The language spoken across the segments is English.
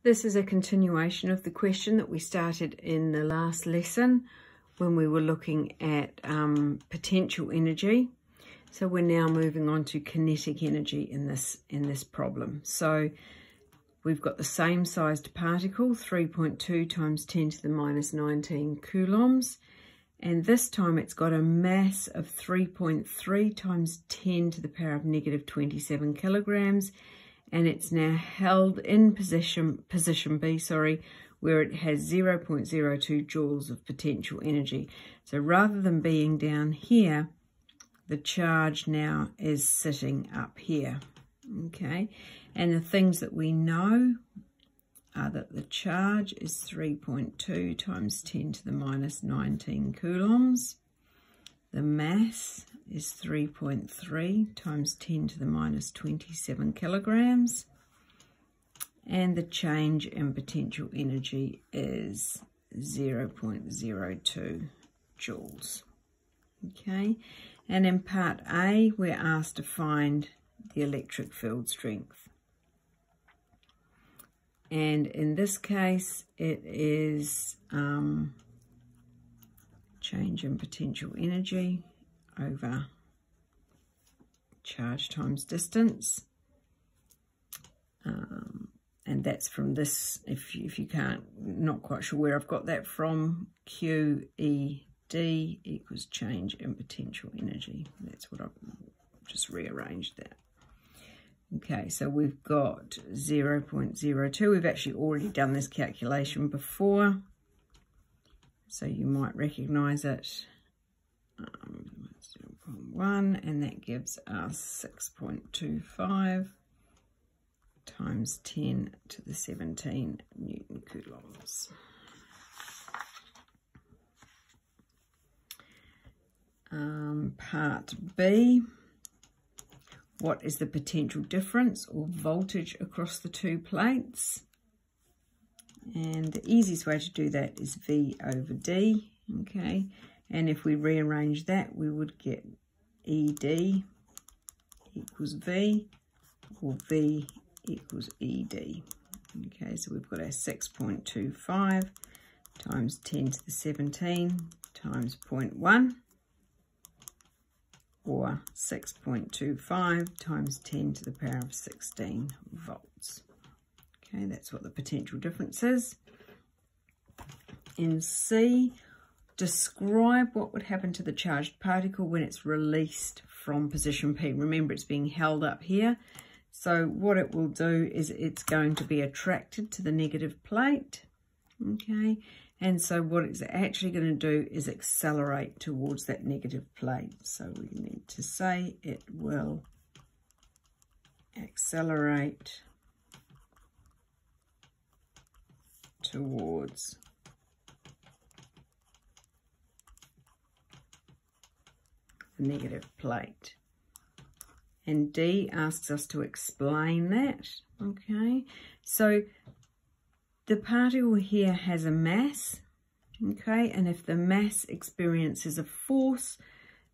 This is a continuation of the question that we started in the last lesson when we were looking at potential energy. So we're now moving on to kinetic energy in this problem. So we've got the same sized particle, 3.2 times 10 to the minus 19 coulombs. And this time it's got a mass of 3.3 times 10 to the power of negative 27 kilograms. And it's now held in position B, where it has 0.02 joules of potential energy. So rather than being down here, the charge now is sitting up here, okay? And the things that we know are that the charge is 3.2 times 10 to the minus 19 coulombs. The mass is 3.3 times 10 to the minus 27 kilograms. And the change in potential energy is 0.02 joules. Okay, and in part A, we're asked to find the electric field strength. And in this case, it is change in potential energy over charge times distance. And that's from this, if you can't, not quite sure where I've got that from, QED equals change in potential energy. That's what I've just rearranged that. Okay, so we've got 0.02. We've actually already done this calculation before, so you might recognize it. 0.1, and that gives us 6.25 times 10 to the 17 Newton coulombs. Part B, what is the potential difference or voltage across the two plates? And the easiest way to do that is V over D, okay? And if we rearrange that, we would get ED equals V, or V equals ED. Okay, so we've got our 6.25 times 10 to the 17 times 0.1, or 6.25 times 10 to the power of 16 volts. Okay, that's what the potential difference is. In C, describe what would happen to the charged particle when it's released from position P. Remember, it's being held up here. So what it will do is it's going to be attracted to the negative plate. Okay, and so what it's actually going to do is accelerate towards that negative plate. So we need to say it will accelerate towards the negative plate. And D asks us to explain that. Okay, so the particle here has a mass, okay, and if the mass experiences a force,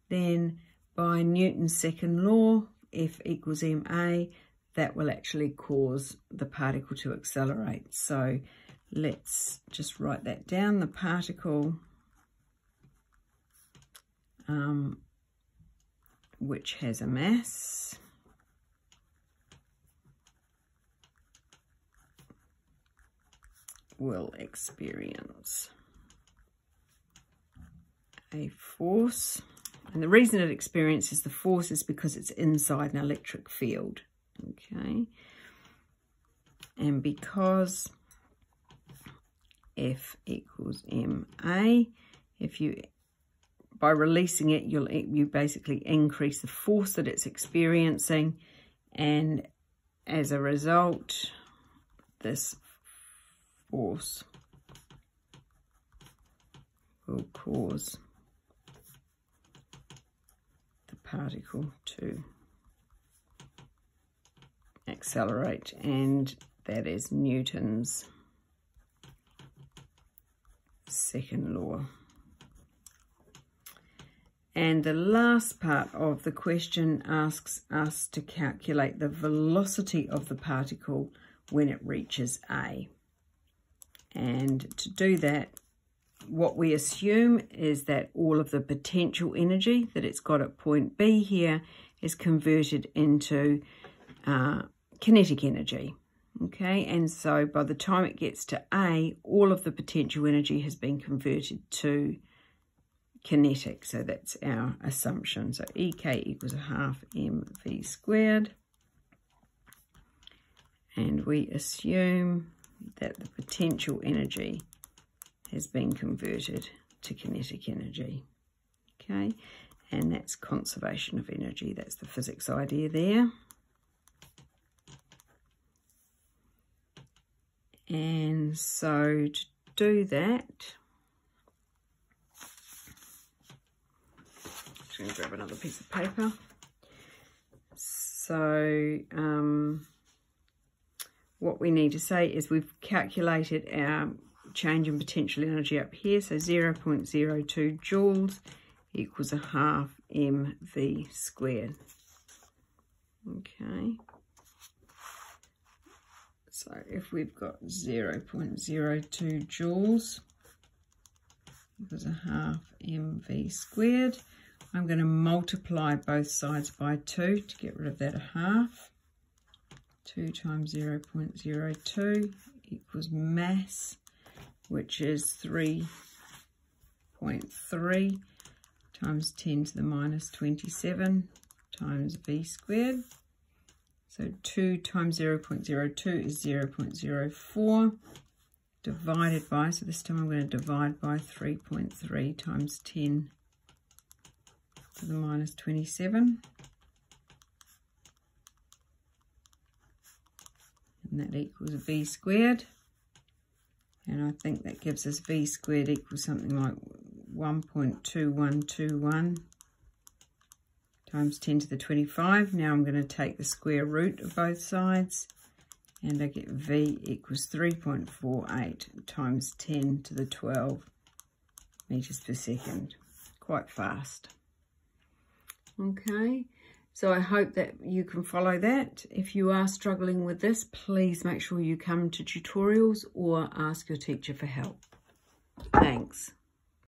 then by Newton's second law, F equals ma, that will actually cause the particle to accelerate. So let's just write that down. The particle which has a mass will experience a force, and the reason it experiences the force is because it's inside an electric field, okay, and because F equals ma, if you by releasing it, you basically increase the force that it's experiencing, and as a result, this force will cause the particle to accelerate, and that is Newton's second law. And the last part of the question asks us to calculate the velocity of the particle when it reaches A. And to do that, what we assume is that all of the potential energy that it's got at point B here is converted into kinetic energy. Okay, and so by the time it gets to A, all of the potential energy has been converted to kinetic. So that's our assumption. So EK equals a half mv squared. And we assume that the potential energy has been converted to kinetic energy. Okay, and that's conservation of energy. That's the physics idea there. And so to do that, I'm just going to grab another piece of paper. So what we need to say is we've calculated our change in potential energy up here. So 0.02 joules equals a half mv squared. Okay. So if we've got 0.02 joules equals a half mv squared, I'm going to multiply both sides by 2 to get rid of that a half. 2 times 0.02 equals mass, which is 3.3 times 10 to the minus 27 times v squared. So 2 times 0.02 is 0.04 divided by, so this time I'm going to divide by 3.3 times 10 to the minus 27. And that equals a v squared. And I think that gives us v squared equals something like 1.2121 times 10 to the 25. Now I'm going to take the square root of both sides, and I get v equals 3.48 times 10 to the 12 meters per second. Quite fast. Okay, so I hope that you can follow that. If you are struggling with this, please make sure you come to tutorials or ask your teacher for help. Thanks.